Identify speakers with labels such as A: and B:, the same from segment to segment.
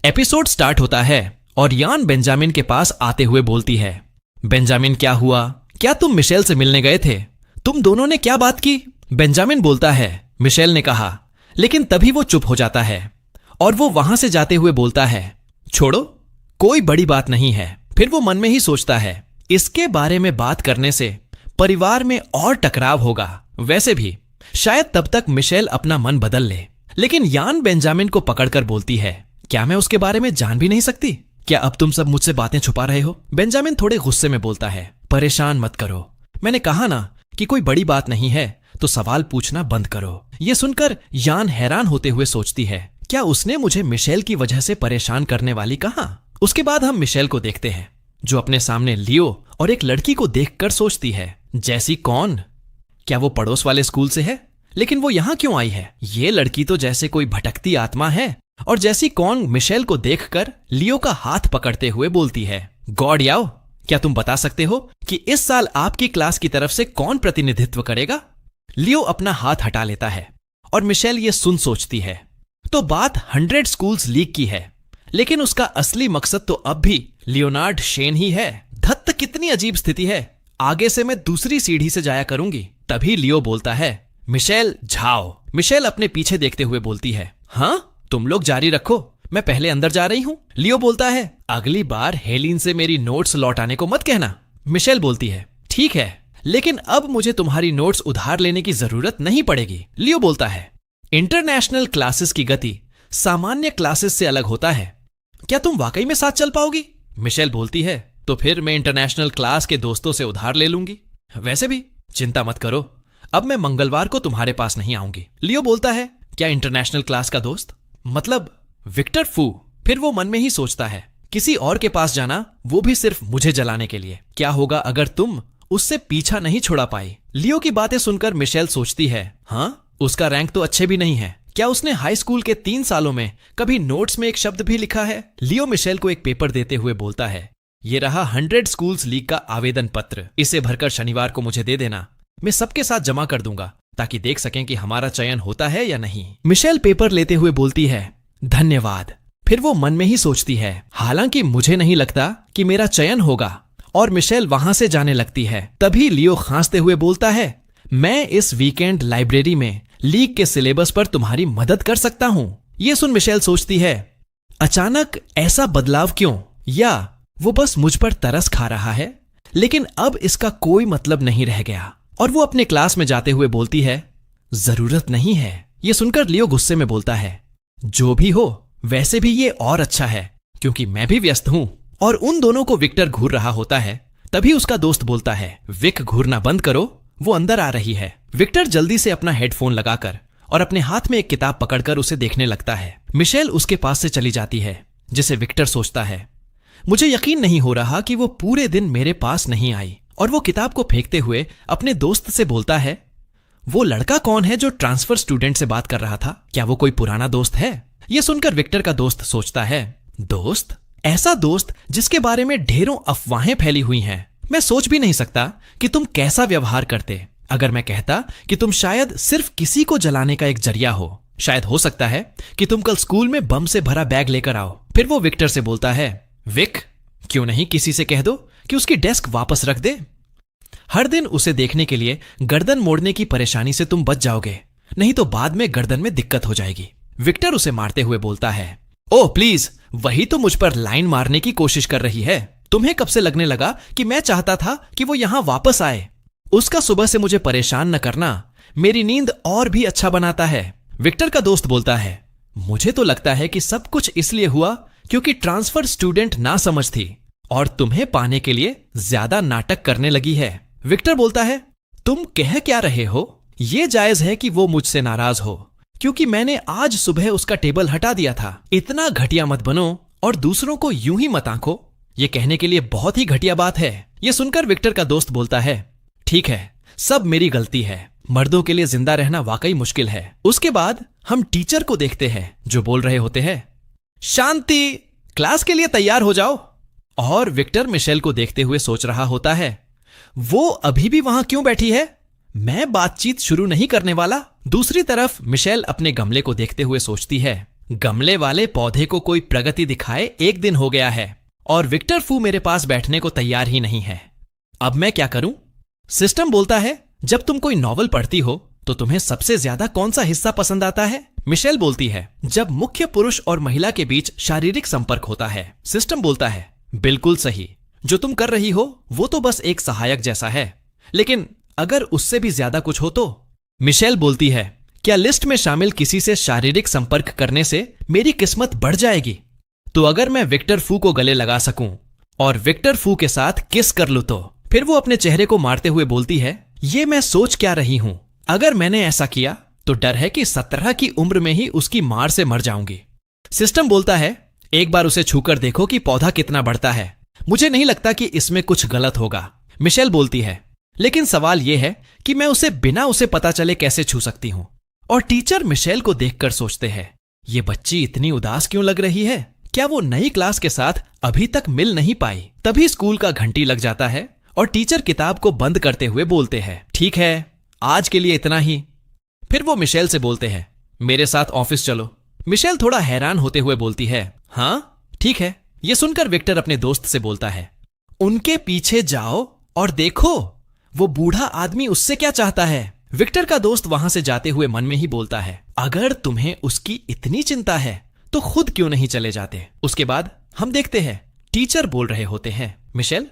A: Episode start होता है और यान बेंजामिन के पास आते हुए बोलती है, बेंजामिन क्या हुआ? क्या तुम मिशेल से मिलने गए थे? तुम दोनों ने क्या बात की? बेंजामिन बोलता है, मिशेल ने कहा। लेकिन तभी वो चुप हो जाता है और वो वहां से जाते हुए बोलता है, छोड़ो, कोई बड़ी बात नहीं है। फिर वो मन में ही सोचता है, इसके बारे में बात करने से परिवार में और टकराव होगा। वैसे भी शायद तब तक मिशेल अपना मन बदल ले। लेकिन यान बेंजामिन को पकड़कर बोलती है, क्या मैं उसके बारे में जान भी नहीं सकती? क्या अब तुम सब मुझसे बातें छुपा रहे हो? बेंजामिन थोड़े गुस्से में बोलता है, परेशान मत करो, मैंने कहा ना कि कोई बड़ी बात नहीं है, तो सवाल पूछना बंद करो। यह सुनकर यान हैरान होते हुए सोचती है, क्या उसने मुझे मिशेल की वजह से परेशान करने वाली कहा? उसके बाद हम मिशेल को देखते हैं, जो अपने सामने लियो और एक लड़की को देखकर सोचती है, जैसी कौन? क्या वो पड़ोस वाले स्कूल से है? लेकिन वो यहां क्यों आई है? ये लड़की तो जैसे कोई भटकती आत्मा है। और जैसी कौन मिशेल को देखकर लियो का हाथ पकड़ते हुए बोलती है, गॉड याओ, क्या तुम बता सकते हो कि इस साल आपकी क्लास की तरफ से कौन प्रतिनिधित्व करेगा? लियो अपना हाथ हटा लेता है और मिशेल ये सुन सोचती है, तो बात 100 स्कूल्स लीग की है, लेकिन उसका असली मकसद तो अब भी लियोनार्ड शेन ही है। धत्त, कितनी अजीब स्थिति है। आगे से मैं दूसरी सीढ़ी से जाया करूंगी। तभी लियो बोलता है, मिशेल झाओ। मिशेल अपने पीछे देखते हुए बोलती है, हाँ, तुम लोग जारी रखो, मैं पहले अंदर जा रही हूं। लियो बोलता है, अगली बार हेलिन से मेरी नोट्स लौटाने को मत कहना। मिशेल बोलती है, ठीक है, लेकिन अब मुझे तुम्हारी नोट्स उधार लेने की जरूरत नहीं पड़ेगी। लियो बोलता है, इंटरनेशनल क्लासेस की गति सामान्य क्लासेस से अलग होता है, क्या तुम वाकई में साथ चल पाओगी? मिशेल बोलती है, तो फिर मैं इंटरनेशनल क्लास के दोस्तों से उधार ले लूंगी। वैसे भी चिंता मत करो, अब मैं मंगलवार को तुम्हारे पास नहीं आऊंगी। लियो बोलता है, क्या इंटरनेशनल क्लास का दोस्त? मतलब विक्टर फू? फिर वो मन में ही सोचता है, किसी और के पास जाना, वो भी सिर्फ मुझे जलाने के लिए। क्या होगा अगर तुम उससे पीछा नहीं छुड़ा पाई? लियो की बातें सुनकर मिशेल सोचती है, हाँ, उसका रैंक तो अच्छे भी नहीं है। क्या उसने हाई स्कूल के 3 सालों में कभी नोट्स में एक शब्द भी लिखा है? लियो मिशेल को एक पेपर देते हुए बोलता है, ये रहा 100 स्कूल्स लीग का आवेदन पत्र, इसे भरकर शनिवार को मुझे दे देना, मैं सबके साथ जमा कर दूंगा ताकि देख सकें कि हमारा चयन होता है या नहीं। मिशेल पेपर लेते हुए बोलती है, धन्यवाद। फिर वो मन में ही सोचती है, हालांकि मुझे नहीं लगता कि मेरा चयन होगा। और मिशेल वहां से जाने लगती है। तभी लियो खांसते हुए बोलता है, मैं इस वीकेंड लाइब्रेरी में लीग के सिलेबस पर तुम्हारी मदद कर सकता हूं। यह सुन मिशेल सोचती है, अचानक ऐसा बदलाव क्यों? या वो बस मुझ पर तरस खा रहा है? लेकिन अब इसका कोई मतलब नहीं रह गया। और वो अपने क्लास में जाते हुए बोलती है, जरूरत नहीं है। यह सुनकर लियो गुस्से में बोलता है, जो भी हो, वैसे भी ये और अच्छा है क्योंकि मैं भी व्यस्त हूं। और उन दोनों को विक्टर घूर रहा होता है। तभी उसका दोस्त बोलता है, विक, घूरना बंद करो, वो अंदर आ रही है। विक्टर जल्दी से अपना हेडफोन लगाकर और अपने हाथ में एक किताब पकड़कर उसे देखने लगता है। मिशेल उसके पास से चली जाती है, जिसे विक्टर सोचता है, मुझे यकीन नहीं हो रहा कि वो पूरे दिन मेरे पास नहीं आई। और वो किताब को फेंकते हुए अपने दोस्त से बोलता है, वो लड़का कौन है जो ट्रांसफर स्टूडेंट से बात कर रहा था? क्या वो कोई पुराना दोस्त है? यह सुनकर विक्टर का दोस्त सोचता है, दोस्त? ऐसा दोस्त जिसके बारे में ढेरों अफवाहें फैली हुई हैं। मैं सोच भी नहीं सकता कि तुम कैसा व्यवहार करते अगर मैं कहता कि तुम शायद सिर्फ किसी को जलाने का एक जरिया हो। शायद हो सकता है कि तुम कल स्कूल में बम से भरा बैग लेकर आओ। फिर वो विक्टर से बोलता है, विक, क्यों नहीं किसी से कह दो कि उसकी डेस्क वापस रख दे? हर दिन उसे देखने के लिए गर्दन मोड़ने की परेशानी से तुम बच जाओगे, नहीं तो बाद में गर्दन में दिक्कत हो जाएगी। विक्टर उसे मारते हुए बोलता है, ओह प्लीज, वही तो मुझ पर लाइन मारने की कोशिश कर रही है। तुम्हें कब से लगने लगा कि मैं चाहता था कि वो यहां वापस आए? उसका सुबह से मुझे परेशान न करना मेरी नींद और भी अच्छा बनाता है। विक्टर का दोस्त बोलता है, मुझे तो लगता है कि सब कुछ इसलिए हुआ क्योंकि ट्रांसफर स्टूडेंट ना समझ थी और तुम्हें पाने के लिए ज्यादा नाटक करने लगी है। विक्टर बोलता है, तुम कह क्या रहे हो? यह जायज है कि वो मुझसे नाराज हो क्योंकि मैंने आज सुबह उसका टेबल हटा दिया था। इतना घटिया मत बनो और दूसरों को यूं ही मत आंको, यह कहने के लिए बहुत ही घटिया बात है। यह सुनकर विक्टर का दोस्त बोलता है, ठीक है, सब मेरी गलती है, मर्दों के लिए जिंदा रहना वाकई मुश्किल है। उसके बाद हम टीचर को देखते हैं जो बोल रहे होते हैं, शांति, क्लास के लिए तैयार हो जाओ। और विक्टर मिशेल को देखते हुए सोच रहा होता है, वो अभी भी वहां क्यों बैठी है? मैं बातचीत शुरू नहीं करने वाला। दूसरी तरफ मिशेल अपने गमले को देखते हुए सोचती है, गमले वाले पौधे को कोई प्रगति दिखाए 1 दिन हो गया है और विक्टर फू मेरे पास बैठने को तैयार ही नहीं है। अब मैं क्या करूं? सिस्टम बोलता है, जब तुम कोई नॉवल पढ़ती हो तो तुम्हें सबसे ज्यादा कौन सा हिस्सा पसंद आता है? मिशेल बोलती है, जब मुख्य पुरुष और महिला के बीच शारीरिक संपर्क होता है। सिस्टम बोलता है, बिल्कुल सही, जो तुम कर रही हो वो तो बस एक सहायक जैसा है, लेकिन अगर उससे भी ज्यादा कुछ हो तो? मिशेल बोलती है, क्या लिस्ट में शामिल किसी से शारीरिक संपर्क करने से मेरी किस्मत बढ़ जाएगी? तो अगर मैं विक्टर फू को गले लगा सकूं और विक्टर फू के साथ किस कर लूं तो? फिर वो अपने चेहरे को मारते हुए बोलती है, ये मैं सोच क्या रही हूं? अगर मैंने ऐसा किया तो डर है कि 17 की उम्र में ही उसकी मार से मर जाऊंगी। सिस्टम बोलता है, एक बार उसे छूकर देखो कि पौधा कितना बढ़ता है। मुझे नहीं लगता कि इसमें कुछ गलत होगा। मिशेल बोलती है, लेकिन सवाल यह है कि मैं उसे बिना उसे पता चले कैसे छू सकती हूं? और टीचर मिशेल को देखकर सोचते हैं, ये बच्ची इतनी उदास क्यों लग रही है? क्या वो नई क्लास के साथ अभी तक मिल नहीं पाई? तभी स्कूल का घंटी लग जाता है और टीचर किताब को बंद करते हुए बोलते हैं, ठीक है, आज के लिए इतना ही। फिर वो मिशेल से बोलते हैं, मेरे साथ ऑफिस चलो। मिशेल थोड़ा हैरान होते हुए बोलती है, हाँ ठीक है। ये सुनकर विक्टर अपने दोस्त से बोलता है, उनके पीछे जाओ और देखो वो बूढ़ा आदमी उससे क्या चाहता है। विक्टर का दोस्त वहां से जाते हुए मन में ही बोलता है, अगर तुम्हें उसकी इतनी चिंता है तो खुद क्यों नहीं चले जाते? उसके बाद हम देखते हैं टीचर बोल रहे होते हैं, मिशेल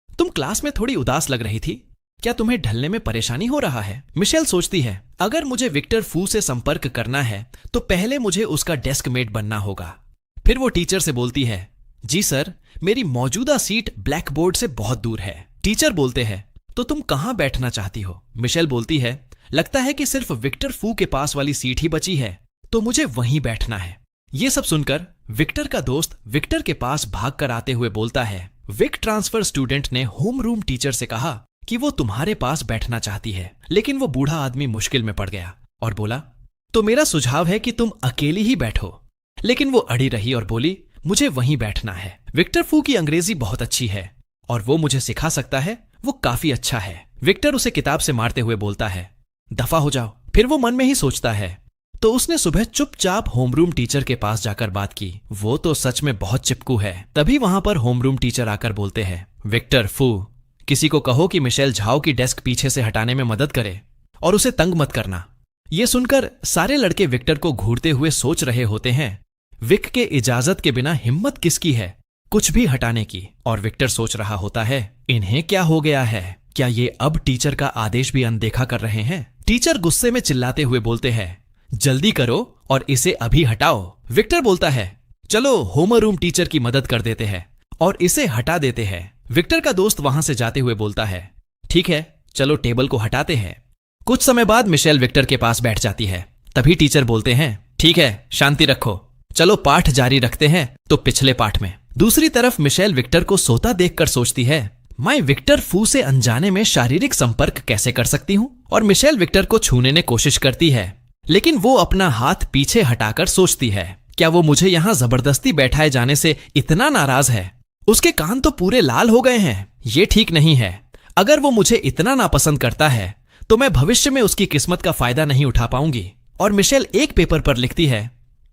A: तुम क्लास में थोड़ी उदास लग रही थी, क्या तुम्हें ढलने में परेशानी हो रहा है? मिशेल सोचती है, अगर मुझे विक्टर फू से संपर्क करना है तो पहले मुझे उसका डेस्क मेट बनना होगा। फिर वो टीचर से बोलती है, जी सर, मेरी मौजूदा सीट ब्लैक बोर्ड से बहुत दूर है। टीचर बोलते हैं, तो तुम कहां बैठना चाहती हो? मिशेल बोलती है, लगता है कि सिर्फ विक्टर फू के पास वाली सीट ही बची है, तो मुझे वहीं बैठना है। ये सब सुनकर विक्टर का दोस्त विक्टर के पास भागकर आते हुए बोलता है, विक ट्रांसफर स्टूडेंट ने होम रूम टीचर से कहा कि वो तुम्हारे पास बैठना चाहती है, लेकिन वो बूढ़ा आदमी मुश्किल में पड़ गया और बोला, तो मेरा सुझाव है कि तुम अकेली ही बैठो। लेकिन वो अड़ी रही और बोली, मुझे वहीं बैठना है। विक्टर फू की अंग्रेजी बहुत अच्छी है और वो मुझे सिखा सकता है, वो काफी अच्छा है। विक्टर उसे किताब से मारते हुए बोलता है, दफा हो जाओ। फिर वो मन में ही सोचता है, तो उसने सुबह चुपचाप होमरूम टीचर के पास जाकर बात की, वो तो सच में बहुत चिपकू है। तभी वहां पर होमरूम टीचर आकर बोलते हैं, विक्टर फू, किसी को कहो कि मिशेल झाओ की डेस्क पीछे से हटाने में मदद करे और उसे तंग मत करना। ये सुनकर सारे लड़के विक्टर को घूरते हुए सोच रहे होते हैं, विक के इजाजत के बिना हिम्मत किसकी है कुछ भी हटाने की? और विक्टर सोच रहा होता है, इन्हें क्या हो गया है? क्या ये अब टीचर का आदेश भी अनदेखा कर रहे हैं? टीचर गुस्से में चिल्लाते हुए बोलते हैं, जल्दी करो और इसे अभी हटाओ। विक्टर बोलता है, चलो होमर रूम टीचर की मदद कर देते हैं और इसे हटा देते हैं। विक्टर का दोस्त वहां से जाते हुए बोलता है, ठीक है, चलो टेबल को हटाते हैं। कुछ समय बाद मिशेल विक्टर के पास बैठ जाती है। तभी टीचर बोलते हैं, ठीक है, शांति रखो, चलो पाठ जारी रखते हैं। तो पिछले पाठ में दूसरी तरफ मिशेल विक्टर को सोता देखकर सोचती है, मैं विक्टर फू से अनजाने में शारीरिक संपर्क कैसे कर सकती हूं? और मिशेल विक्टर को छूने ने कोशिश करती है, लेकिन वो अपना हाथ पीछे हटाकर सोचती है, क्या वो मुझे यहां जबरदस्ती बैठाए जाने से इतना नाराज है? उसके कान तो पूरे लाल हो गए हैं। ये ठीक नहीं है। अगर वो मुझे इतना नापसंद करता है तो मैं भविष्य में उसकी किस्मत का फायदा नहीं उठा पाऊंगी। और मिशेल एक पेपर पर लिखती है,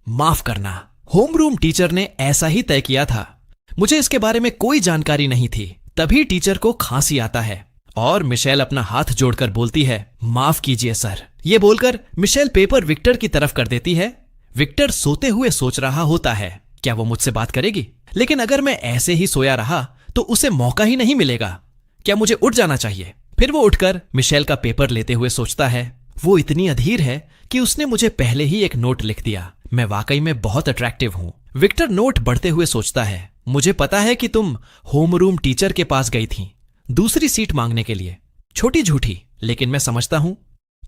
A: माफ करना, होम रूम टीचर ने ऐसा ही तय किया था, मुझे इसके बारे में कोई जानकारी नहीं थी। तभी टीचर को खांसी आता है और मिशेल अपना हाथ जोड़कर बोलती है, माफ कीजिए सर। ये बोलकर मिशेल पेपर विक्टर की तरफ कर देती है। विक्टर सोते हुए सोच रहा होता है, क्या वो मुझसे बात करेगी? लेकिन अगर मैं ऐसे ही सोया रहा तो उसे मौका ही नहीं मिलेगा। क्या मुझे उठ जाना चाहिए? फिर वो उठकर मिशेल का पेपर लेते हुए सोचता है, वो इतनी अधीर है कि उसने मुझे पहले ही एक नोट लिख दिया। मैं वाकई में बहुत अट्रैक्टिव हूं। विक्टर नोट बढ़ते हुए सोचता है, मुझे पता है कि तुम होम रूम टीचर के पास गई थी दूसरी सीट मांगने के लिए। छोटी झूठी, लेकिन मैं समझता हूं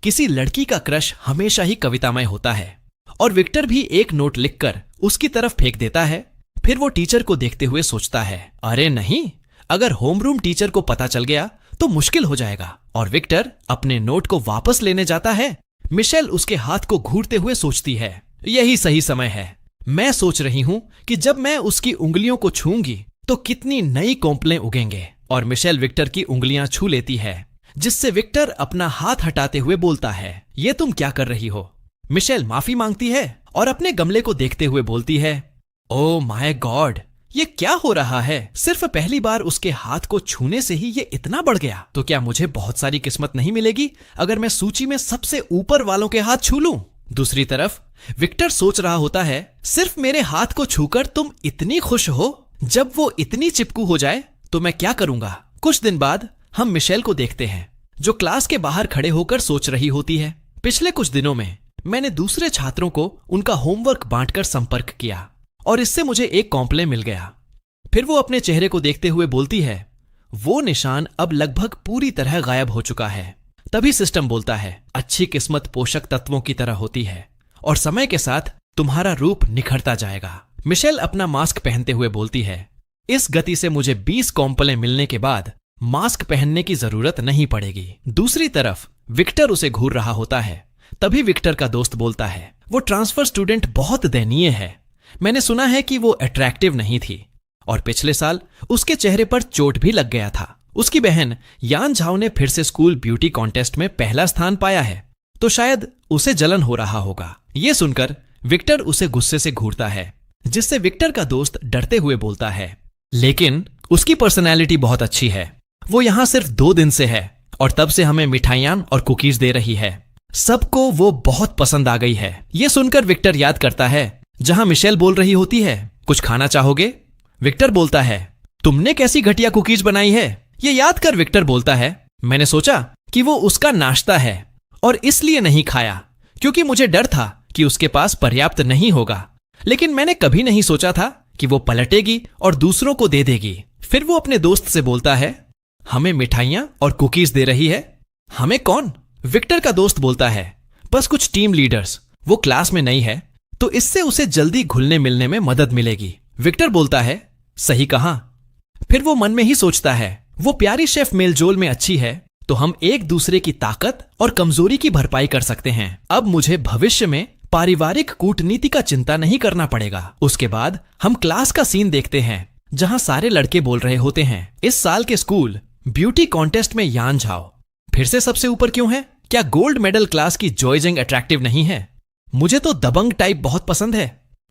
A: किसी लड़की का क्रश हमेशा ही कवितामय होता है। और विक्टर भी एक नोट लिखकर उसकी तरफ फेंक देता है। फिर वो टीचर को देखते हुए सोचता है, अरे नहीं, अगर होमरूम टीचर को पता चल गया तो मुश्किल हो जाएगा। और विक्टर अपने नोट को वापस लेने जाता है। मिशेल उसके हाथ को घूरते हुए सोचती है, यही सही समय है। मैं सोच रही हूं कि जब मैं उसकी उंगलियों को छूंगी तो कितनी नई कोंपलें उगेंगे। और मिशेल विक्टर की उंगलियां छू लेती है, जिससे विक्टर अपना हाथ हटाते हुए बोलता है, ये तुम क्या कर रही हो? मिशेल माफी मांगती है और अपने गमले को देखते हुए बोलती है, ओ माय गॉड, ये क्या हो रहा है? सिर्फ पहली बार उसके हाथ को छूने से ही ये इतना बढ़ गया। तो क्या मुझे बहुत सारी किस्मत नहीं मिलेगी अगर मैं सूची में सबसे ऊपर वालों के हाथ छू लूं? दूसरी तरफ विक्टर सोच रहा होता है, सिर्फ मेरे हाथ को छूकर तुम इतनी खुश हो, जब वो इतनी चिपकू हो जाए तो मैं क्या करूंगा? कुछ दिन बाद हम मिशेल को देखते हैं, जो क्लास के बाहर खड़े होकर सोच रही होती है। पिछले कुछ दिनों में मैंने दूसरे छात्रों को उनका होमवर्क बांटकर संपर्क किया और इससे मुझे एक कॉम्प्ले मिल गया। फिर वो अपने चेहरे को देखते हुए बोलती है, वो निशान अब लगभग पूरी तरह गायब हो चुका है। तभी सिस्टम बोलता है, अच्छी किस्मत पोषक तत्वों की तरह होती है और समय के साथ तुम्हारा रूप निखरता जाएगा। मिशेल अपना मास्क पहनते हुए बोलती है, इस गति से मुझे 20 कॉम्प्ले मिलने के बाद मास्क पहनने की जरूरत नहीं पड़ेगी। दूसरी तरफ विक्टर उसे घूर रहा होता है। तभी विक्टर का दोस्त बोलता है, वो ट्रांसफर स्टूडेंट बहुत दयनीय है। मैंने सुना है कि वो अट्रैक्टिव नहीं थी और पिछले साल उसके चेहरे पर चोट भी लग गया था। उसकी बहन यान झाओ ने फिर से स्कूल ब्यूटी कॉन्टेस्ट में पहला स्थान पाया है, तो शायद उसे जलन हो रहा होगा। ये सुनकर विक्टर उसे गुस्से से घूरता है, जिससे विक्टर का दोस्त डरते हुए बोलता है, लेकिन उसकी पर्सनैलिटी बहुत अच्छी है। वो यहां सिर्फ 2 दिन से है और तब से हमें मिठाइयां और कुकीज दे रही है। सबको वो बहुत पसंद आ गई है। ये सुनकर विक्टर याद करता है जहां मिशेल बोल रही होती है, कुछ खाना चाहोगे? विक्टर बोलता है, तुमने कैसी घटिया कुकीज बनाई है? ये याद कर विक्टर बोलता है, मैंने सोचा कि वो उसका नाश्ता है और इसलिए नहीं खाया, क्योंकि मुझे डर था कि उसके पास पर्याप्त नहीं होगा। लेकिन मैंने कभी नहीं सोचा था कि वो पलटेगी और दूसरों को दे देगी। फिर वो अपने दोस्त से बोलता है, हमें मिठाइयां और कुकीज दे रही है? हमें कौन? विक्टर का दोस्त बोलता है, बस कुछ टीम लीडर्स। वो क्लास में नई है तो इससे उसे जल्दी घुलने मिलने में मदद मिलेगी। विक्टर बोलता है, सही कहा। फिर वो मन में ही सोचता है, वो प्यारी शेफ मेलजोल में अच्छी है तो हम एक दूसरे की ताकत और कमजोरी की भरपाई कर सकते हैं। अब मुझे भविष्य में पारिवारिक कूटनीति का चिंता नहीं करना पड़ेगा। उसके बाद हम क्लास का सीन देखते हैं जहां सारे लड़के बोल रहे होते हैं, इस साल के स्कूल ब्यूटी कॉन्टेस्ट में यान झाओ फिर से सबसे ऊपर क्यों है? क्या गोल्ड मेडल क्लास की जॉयजिंग अट्रैक्टिव नहीं है? मुझे तो दबंग टाइप बहुत पसंद है।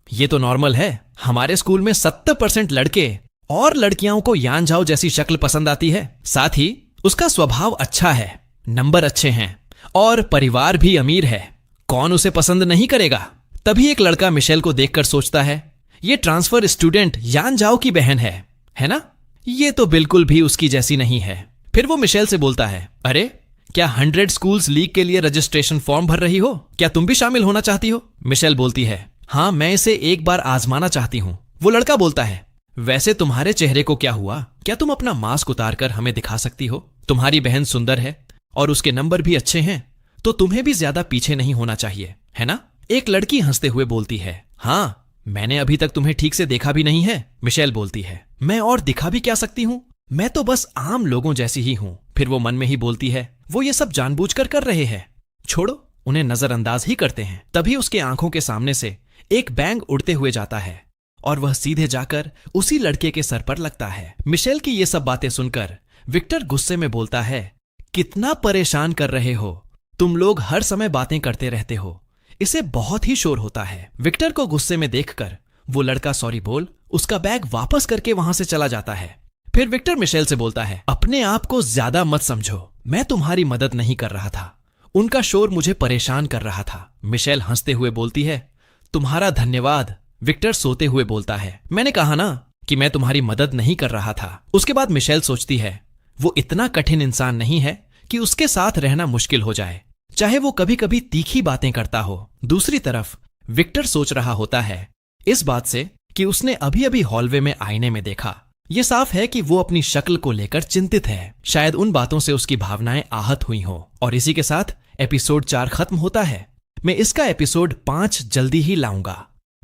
A: ये तो नॉर्मल है। हमारे स्कूल में 70% लड़के और लड़कियों को यान झाओ जैसी शक्ल पसंद आती है। साथ ही उसका स्वभाव अच्छा है, नंबर अच्छे हैं और परिवार भी अमीर है। कौन उसे पसंद नहीं करेगा? तभी एक लड़का मिशेल को देखकर सोचता है, ये ट्रांसफर स्टूडेंट यान झाओ की बहन है ना? ये तो बिल्कुल भी उसकी जैसी नहीं है। फिर वो मिशेल से बोलता है, अरे क्या 100 स्कूल्स लीग के लिए रजिस्ट्रेशन फॉर्म भर रही हो? क्या तुम भी शामिल होना चाहती हो? मिशेल बोलती है, हाँ, मैं इसे एक बार आजमाना चाहती हूँ। वो लड़का बोलता है, वैसे तुम्हारे चेहरे को क्या हुआ? क्या तुम अपना मास्क उतार कर हमें दिखा सकती हो? तुम्हारी बहन सुंदर है और उसके नंबर भी अच्छे हैं, तो तुम्हें भी ज्यादा पीछे नहीं होना चाहिए, है ना? एक लड़की हंसते हुए बोलती है, हाँ, मैंने अभी तक तुम्हें ठीक से देखा भी नहीं है। मिशेल बोलती है, मैं और दिखा भी क्या सकती हूँ? मैं तो बस आम लोगों जैसी ही हूं। फिर वो मन में ही बोलती है, वो ये सब जानबूझकर कर रहे हैं, छोड़ो, उन्हें नजरअंदाज ही करते हैं। तभी उसके आंखों के सामने से एक बैंग उड़ते हुए जाता है और वह सीधे जाकर उसी लड़के के सर पर लगता है। मिशेल की ये सब बातें सुनकर विक्टर गुस्से में बोलता है, कितना परेशान कर रहे हो तुम लोग, हर समय बातें करते रहते हो, इसे बहुत ही शोर होता है। विक्टर को गुस्से में देखकर वो लड़का सॉरी बोल उसका बैग वापस करके वहां से चला जाता है। फिर विक्टर मिशेल से बोलता है, अपने आप को ज्यादा मत समझो, मैं तुम्हारी मदद नहीं कर रहा था, उनका शोर मुझे परेशान कर रहा था। मिशेल हंसते हुए बोलती है, तुम्हारा धन्यवाद। विक्टर सोते हुए बोलता है, मैंने कहा ना कि मैं तुम्हारी मदद नहीं कर रहा था। उसके बाद मिशेल सोचती है, वो इतना कठिन इंसान नहीं है कि उसके साथ रहना मुश्किल हो जाए, चाहे वो कभी कभी तीखी बातें करता हो। दूसरी तरफ विक्टर सोच रहा होता है इस बात से कि उसने अभी अभी हॉलवे में आईने में देखा। ये साफ है कि वो अपनी शक्ल को लेकर चिंतित है। शायद उन बातों से उसकी भावनाएं आहत हुई हो। और इसी के साथ एपिसोड 4 खत्म होता है। मैं इसका एपिसोड 5 जल्दी ही लाऊंगा।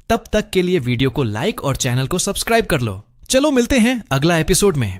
A: तब तक के लिए वीडियो को लाइक और चैनल को सब्सक्राइब कर लो। चलो मिलते हैं अगला एपिसोड में।